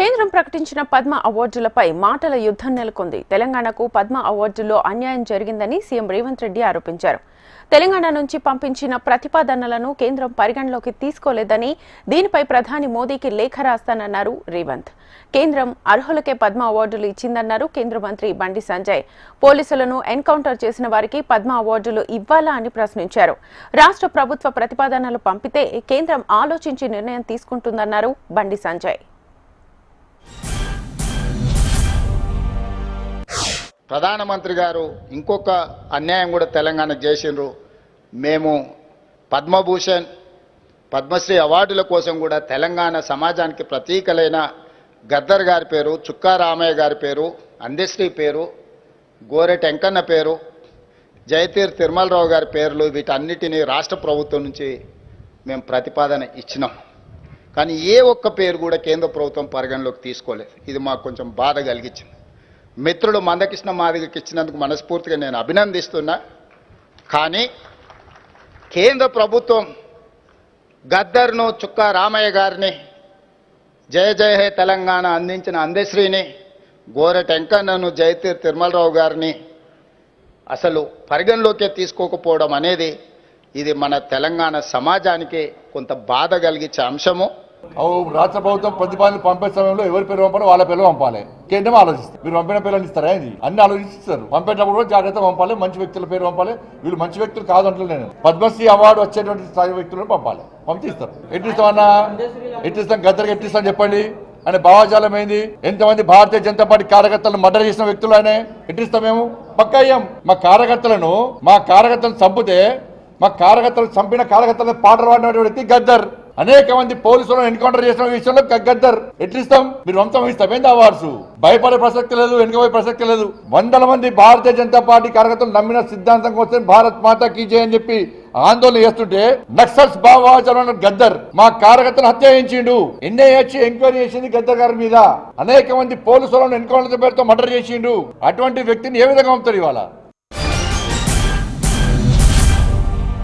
కేంద్రం ప్రకటించిన పద్మ అవార్డులపై మాటల యుద్ధం నెలకొంది. తెలంగాణకు పద్మ అవార్డుల్లో అన్యాయం జరిగిందని సీఎం రేవంత్ రెడ్డి ఆరోపించారు. తెలంగాణ నుంచి పంపించిన ప్రతిపాదనలను కేంద్రం పరిగణలోకి తీసుకోలేదని, దీనిపై ప్రధాని మోదీకి లేఖ రాస్తానన్నారు రేవంత్. కేంద్రం అర్హులకే పద్మ అవార్డులు ఇచ్చిందన్నారు కేంద్ర మంత్రి బండి సంజయ్. పోలీసులను ఎన్కౌంటర్ చేసిన వారికి పద్మ అవార్డులు ఇవ్వాలా అని ప్రశ్నించారు. రాష్ట్ర ప్రభుత్వ ప్రతిపాదనలు పంపితే కేంద్రం ఆలోచించి నిర్ణయం తీసుకుంటుందన్నారు బండి సంజయ్. ప్రధానమంత్రి గారు ఇంకొక అన్యాయం కూడా తెలంగాణకు చేసిండ్రు. మేము పద్మభూషణ్ పద్మశ్రీ అవార్డుల కోసం కూడా తెలంగాణ సమాజానికి ప్రతీకలైన గద్దర్ గారి పేరు, చుక్కా రామయ్య గారి పేరు, అందశ్రీ పేరు, గోరెటి వెంకన్న పేరు, జయతీర్ తిరుమలరావు గారి పేర్లు, వీటన్నిటినీ రాష్ట్ర ప్రభుత్వం నుంచి మేము ప్రతిపాదన ఇచ్చినాం. కానీ ఏ ఒక్క పేరు కూడా కేంద్ర ప్రభుత్వం పరిగణలోకి తీసుకోలేదు. ఇది మాకు కొంచెం బాధ కలిగించింది. మిత్రుడు మందకృష్ణ మాదిగకి ఇచ్చినందుకు మనస్ఫూర్తిగా నేను అభినందిస్తున్నా. కానీ కేంద్ర ప్రభుత్వం గద్దర్ను, చుక్కా రామయ్య గారిని, జయ జయ హే తెలంగాణ అందించిన అందశ్రీని, గోరెటి వెంకన్నను, జయతీర్ తిరుమలరావు గారిని అసలు పరిగణలోకే తీసుకోకపోవడం అనేది ఇది మన తెలంగాణ సమాజానికి కొంత బాధ కలిగించే అంశము. రాష్ట్ర ప్రభుత్వం ప్రతిపాదనలు పంపే సమయంలో ఎవరి పేరు పంపాలో వాళ్ళ పేరు పంపాలి. కేంద్రం ఆలోచిస్తారు. మీరు పంపిన పేర్లు ఇస్తారా? ఇది అన్ని ఆలోచిస్తారు. పంపేటప్పుడు కూడా జాగ్రత్త పంపాలి. మంచి వ్యక్తుల పేరు పంపాలి. వీళ్ళు మంచి వ్యక్తులు కాదంటే నేను పద్మశ్రీ అవార్డు వచ్చేటువంటి స్థాయి వ్యక్తులను పంపాలి. పంపిస్తారు. ఎట్టిస్తామన్నా ఎట్టిస్తాం, గద్దరికి ఎట్టిస్తాం చెప్పండి అనే భావజాలం ఏంది? ఎంతమంది భారతీయ జనతా పార్టీ కార్యకర్తలను మర్డర్ చేసిన వ్యక్తులు ఆయన ఎట్టిస్తాం? మేము పక్కా అయ్యాం. మా కార్యకర్తలను చంపితే మా కార్యకర్తలు చంపిన కార్యకర్తలను పాటలు పాడినటువంటి వ్యక్తి గద్దర్. అనేక మంది పోలీసులను ఎన్కౌంటర్ చేసిన విషయంలో గద్దర్. ఎట్లిస్తాం? మీరు వంశం ఇస్తాం ఏంది అవార్డ్స్? భయపడే ప్రసక్తి లేదు, వెనుకపోయే ప్రసక్తి లేదు. వందల మంది భారతీయ జనతా పార్టీ కార్యకర్తలు నమ్మిన సిద్ధాంతం కోసం భారత్ మాతా కీ జై అని చెప్పి ఆందోళన చేస్తుంటే నక్సల్స్ భావజాలం గద్దర్ మా కార్యకర్తలు హత్య చేయించిండు. ఎన్ఐఏ ఎంక్వైరీ చేసింది గద్దర్ గారి మీద. అనేక మంది పోలీసులను ఎన్కౌంటర్ పేరుతో మర్డర్ చేసిండు. అటువంటి వ్యక్తిని ఏ విధంగా పంపుతారు ఇవాళ?